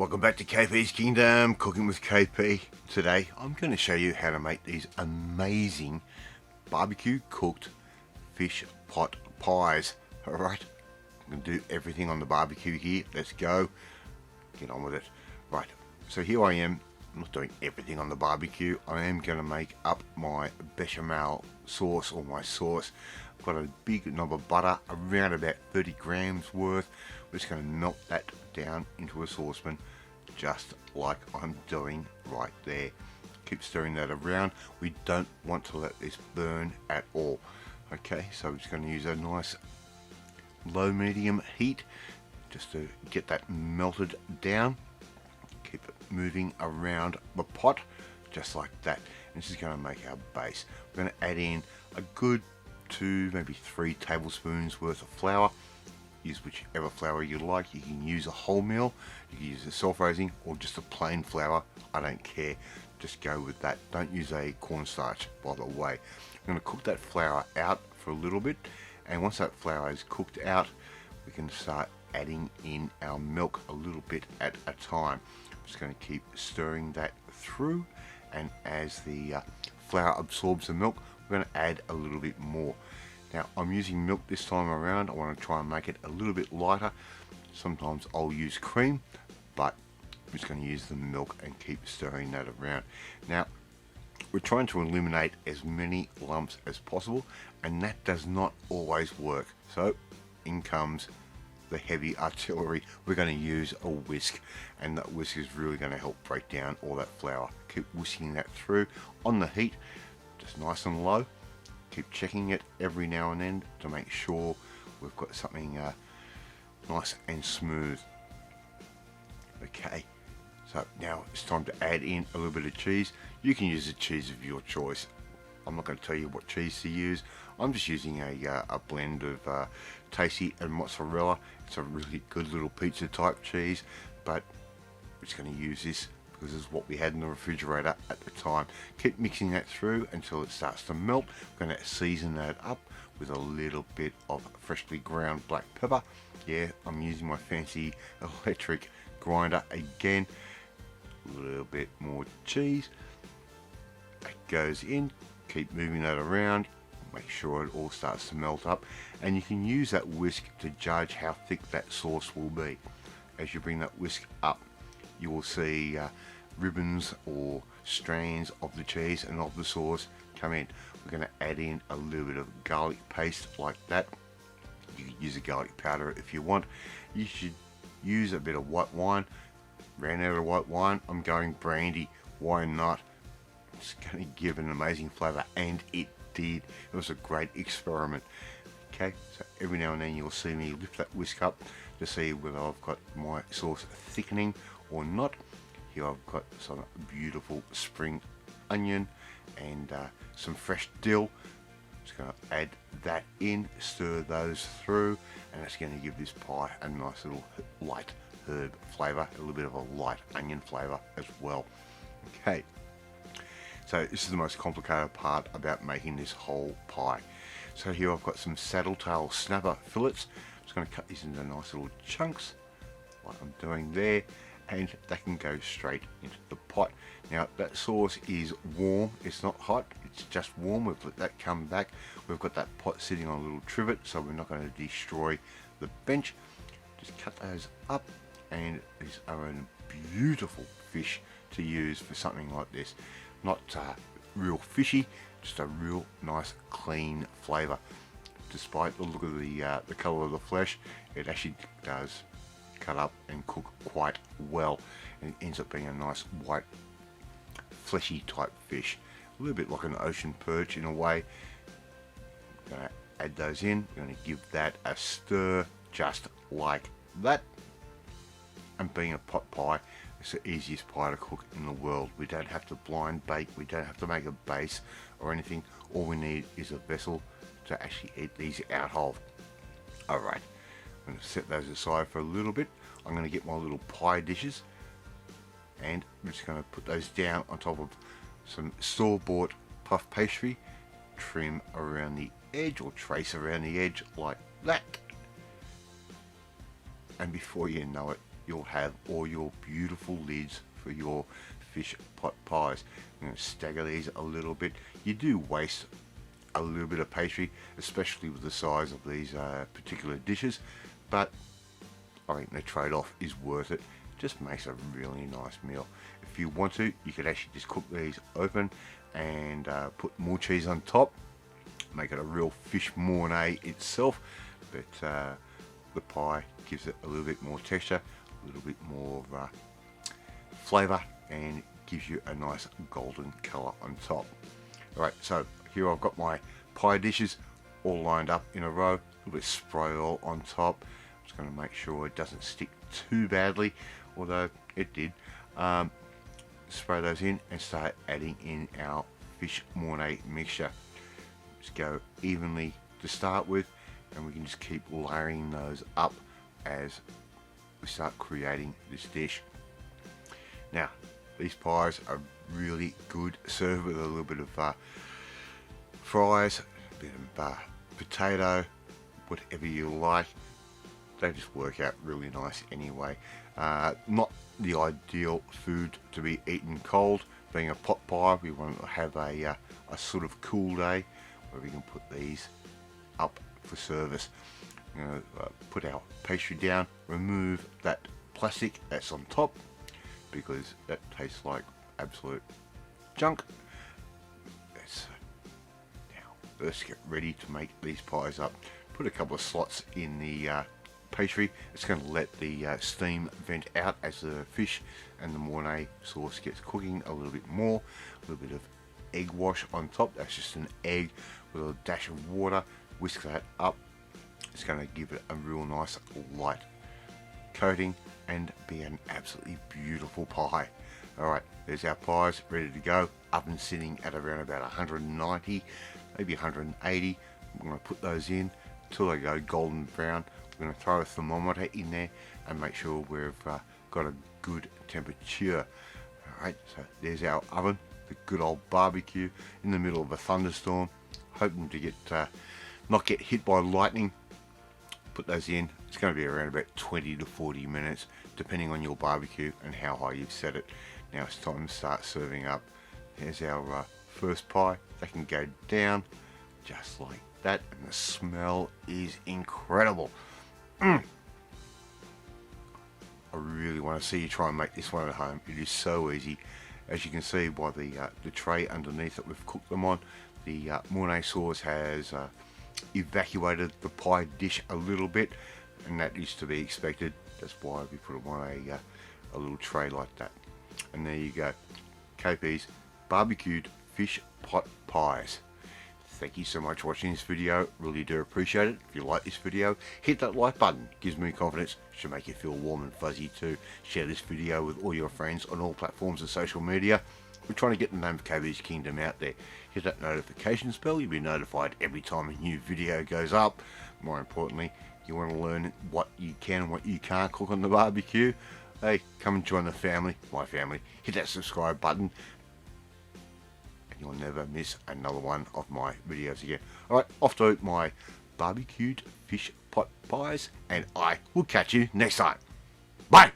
Welcome back to KP's Kingdom, Cooking with KP. Today I'm going to show you how to make these amazing barbecue cooked fish pot pies. Alright, I'm going to do everything on the barbecue here. Let's go. Get on with it. Right, so here I am. I'm not doing everything on the barbecue. I am going to make up my bechamel sauce or my sauce. I've got a big knob of butter, around about 30 grams worth. We're just going to melt that down into a saucepan, just like I'm doing right there. Keep stirring that around. We don't want to let this burn at all. Okay, so we're just going to use a nice low medium heat just to get that melted down. Keep it moving around the pot just like that. And this is going to make our base. We're going to add in a good 2, maybe 3 tablespoons worth of flour. Use whichever flour you like. You can use a wholemeal, you can use a self-raising, or just a plain flour. I don't care. Just go with that. Don't use a cornstarch, by the way. I'm going to cook that flour out for a little bit, and once that flour is cooked out, we can start adding in our milk a little bit at a time. I'm just going to keep stirring that through, and as the flour absorbs the milk, we're going to add a little bit more. Now I'm using milk this time around. I want to try and make it a little bit lighter. Sometimes I'll use cream, but I'm just going to use the milk and keep stirring that around. Now we're trying to eliminate as many lumps as possible, and that does not always work. So in comes the heavy artillery. We're going to use a whisk, and that whisk is really going to help break down all that flour. Keep whisking that through on the heat, just nice and low. Keep checking it every now and then to make sure we've got something nice and smooth. Okay, so now it's time to add in a little bit of cheese. You can use a cheese of your choice. I'm not going to tell you what cheese to use. I'm just using a blend of Tasty and mozzarella. It's a really good little pizza type cheese, but we're just going to use this because this is what we had in the refrigerator at the time. Keep mixing that through until it starts to melt. We're going to season that up with a little bit of freshly ground black pepper. Yeah, I'm using my fancy electric grinder again. A little bit more cheese. That goes in. Keep moving that around. Make sure it all starts to melt up. And you can use that whisk to judge how thick that sauce will be. As you bring that whisk up, you will see ribbons or strands of the cheese and of the sauce come in. We're going to add in a little bit of garlic paste like that. You can use a garlic powder if you want. You should use a bit of white wine. Ran out of white wine, I'm going brandy. Why not? It's going to give an amazing flavour, and it did. It was a great experiment. Okay, so every now and then you'll see me lift that whisk up to see whether I've got my sauce thickening or not. Here I've got some beautiful spring onion and some fresh dill. Just going to add that in, stir those through, and it's going to give this pie a nice little light herb flavour, a little bit of a light onion flavour as well. Okay, so this is the most complicated part about making this whole pie. So here I've got some saddletail snapper fillets. I'm just going to cut these into nice little chunks like I'm doing there, and that can go straight into the pot. Now that sauce is warm, it's not hot, it's just warm. We've let that come back. We've got that pot sitting on a little trivet, so we're not going to destroy the bench. Just cut those up, and these are a beautiful fish to use for something like this. Not real fishy, just a real nice clean flavour. Despite the look of the colour of the flesh, it actually does cut up and cook quite well, and it ends up being a nice white fleshy type fish, a little bit like an ocean perch in a way. I'm going to add those in. We're going to give that a stir just like that. And being a pot pie, it's the easiest pie to cook in the world. We don't have to blind bake, we don't have to make a base or anything. All we need is a vessel to actually eat these out of. Alright, I'm going to set those aside for a little bit. I'm going to get my little pie dishes, and I'm just going to put those down on top of some store-bought puff pastry. Trim around the edge, or trace around the edge like that. And before you know it, you'll have all your beautiful lids for your fish pot pies. I'm going to stagger these a little bit. You do waste a little bit of pastry, especially with the size of these particular dishes, but I think the trade-off is worth it. Just makes a really nice meal. If you want to, you could actually just cook these open and put more cheese on top, make it a real fish mornay itself, but the pie gives it a little bit more texture, a little bit more flavour, and gives you a nice golden colour on top. Alright, so here I've got my pie dishes all lined up in a row, a little bit of spray oil on top. I'm just going to make sure it doesn't stick too badly, although it did. Spray those in and start adding in our fish mornay mixture. Just go evenly to start with, and we can just keep layering those up as we start creating this dish. Now, these pies are really good served with a little bit of fries, a bit of potato, whatever you like. They just work out really nice anyway. Not the ideal food to be eaten cold. Being a pot pie, we want to have a sort of cool day where we can put these up for service. I'm going to put our pastry down, remove that plastic that's on top because that tastes like absolute junk. Now let's get ready to make these pies up. Put a couple of slots in the pastry. It's going to let the steam vent out as the fish and the mornay sauce gets cooking a little bit more. A little bit of egg wash on top. That's just an egg with a dash of water. Whisk that up. It's going to give it a real nice light coating and be an absolutely beautiful pie. Alright, there's our pies ready to go. Oven sitting at around about 190, maybe 180. I'm going to put those in until they go golden brown. We're going to throw a thermometer in there and make sure we've got a good temperature. Alright, so there's our oven, the good old barbecue in the middle of a thunderstorm, hoping to get not get hit by lightning. Put those in. It's going to be around about 20 to 40 minutes depending on your barbecue and how high you've set it. Now it's time to start serving up. Here's our first pie. They can go down just like that, and the smell is incredible. I really want to see you try and make this one at home. It is so easy. As you can see by the tray underneath that we've cooked them on, the mornay sauce has evacuated the pie dish a little bit, and that is to be expected. That's why we put them on a little tray like that. And there you go, KP's barbecued fish pot pies. Thank you so much for watching this video, really do appreciate it. If you like this video, hit that like button, gives me confidence, should make you feel warm and fuzzy too. Share this video with all your friends on all platforms of social media. We're trying to get the name of KP's Kingdom out there. Hit that notification bell, you'll be notified every time a new video goes up. More importantly, you want to learn what you can and what you can't cook on the barbecue. Hey, come and join the family, my family. Hit that subscribe button, and you'll never miss another one of my videos again. Alright, off to eat my barbecued fish pot pies, and I will catch you next time. Bye!